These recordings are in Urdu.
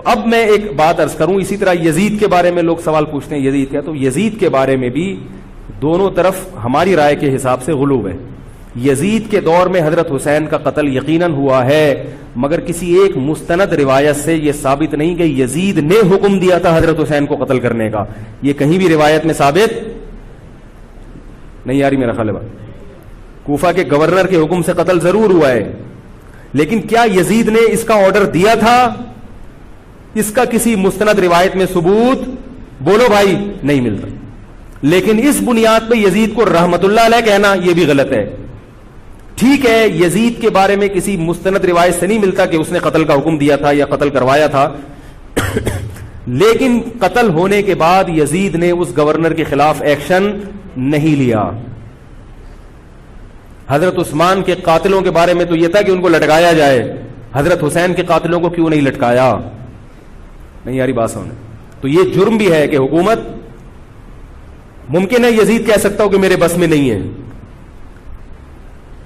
تو اب میں ایک بات عرض کروں، اسی طرح یزید کے بارے میں لوگ سوال پوچھتے ہیں یزید کیا، تو یزید کے بارے میں بھی دونوں طرف ہماری رائے کے حساب سے غلو ہے۔ یزید کے دور میں حضرت حسین کا قتل یقیناً ہوا ہے، مگر کسی ایک مستند روایت سے یہ ثابت نہیں کہ یزید نے حکم دیا تھا حضرت حسین کو قتل کرنے کا، یہ کہیں بھی روایت میں ثابت نہیں آ رہی میرا خیال ہے۔ کوفہ کے گورنر کے حکم سے قتل ضرور ہوا ہے، لیکن کیا یزید نے اس کا آرڈر دیا تھا؟ اس کا کسی مستند روایت میں ثبوت بولو بھائی نہیں ملتا، لیکن اس بنیاد پہ یزید کو رحمت اللہ علیہ کہنا یہ بھی غلط ہے۔ ٹھیک ہے، یزید کے بارے میں کسی مستند روایت سے نہیں ملتا کہ اس نے قتل کا حکم دیا تھا یا قتل کروایا تھا، لیکن قتل ہونے کے بعد یزید نے اس گورنر کے خلاف ایکشن نہیں لیا۔ حضرت عثمان کے قاتلوں کے بارے میں تو یہ تھا کہ ان کو لٹکایا جائے، حضرت حسین کے قاتلوں کو کیوں نہیں لٹکایا؟ نہیں یاری بات سمجھ۔ تو یہ جرم بھی ہے کہ حکومت، ممکن ہے یزید کہہ سکتا ہو کہ میرے بس میں نہیں ہے،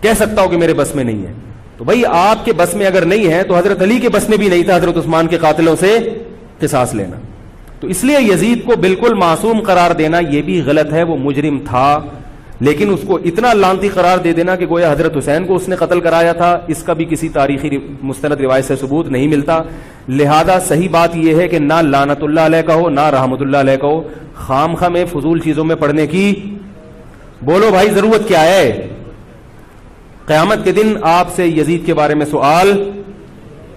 کہہ سکتا ہو کہ میرے بس میں نہیں ہے، تو بھائی آپ کے بس میں اگر نہیں ہے تو حضرت علی کے بس میں بھی نہیں تھا حضرت عثمان کے قاتلوں سے قصاص لینا۔ تو اس لیے یزید کو بالکل معصوم قرار دینا یہ بھی غلط ہے، وہ مجرم تھا، لیکن اس کو اتنا لعنتی قرار دے دینا کہ گویا حضرت حسین کو اس نے قتل کرایا تھا، اس کا بھی کسی تاریخی مستند روایت سے ثبوت نہیں ملتا۔ لہذا صحیح بات یہ ہے کہ نہ لعنت اللہ علیہ کا ہو نہ رحمت اللہ علیہ کا ہو، خام خواہ میں فضول چیزوں میں پڑھنے کی بولو بھائی ضرورت کیا ہے؟ قیامت کے دن آپ سے یزید کے بارے میں سوال،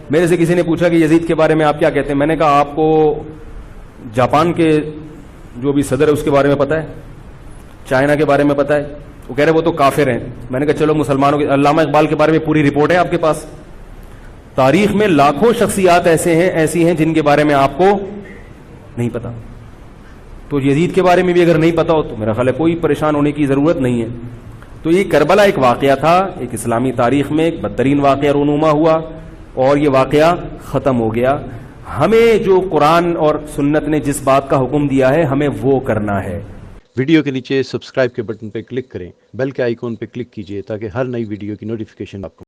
میرے سے کسی نے پوچھا کہ یزید کے بارے میں آپ کیا کہتے ہیں، میں نے کہا آپ کو جاپان کے جو بھی صدر ہے اس کے بارے میں پتہ ہے، چائنا کے بارے میں پتہ ہے؟ وہ کہہ رہے وہ تو کافر ہیں۔ میں نے کہا چلو مسلمانوں کے، علامہ اقبال کے بارے میں پوری رپورٹ ہے آپ کے پاس، تاریخ میں لاکھوں شخصیات ایسی ہیں جن کے بارے میں آپ کو نہیں پتا، تو یزید کے بارے میں بھی اگر نہیں پتا ہو تو میرا خیال ہے کوئی پریشان ہونے کی ضرورت نہیں ہے۔ تو یہ کربلا ایک واقعہ تھا، ایک اسلامی تاریخ میں ایک بدترین واقعہ رونما ہوا اور یہ واقعہ ختم ہو گیا۔ ہمیں جو قرآن اور سنت نے جس بات کا حکم دیا ہے ہمیں وہ کرنا ہے۔ ویڈیو کے نیچے سبسکرائب کے بٹن پہ کلک کریں، بیل کے آئیکن پہ کلک کیجئے تاکہ ہر نئی ویڈیو کی نوٹیفیکیشن آپ کو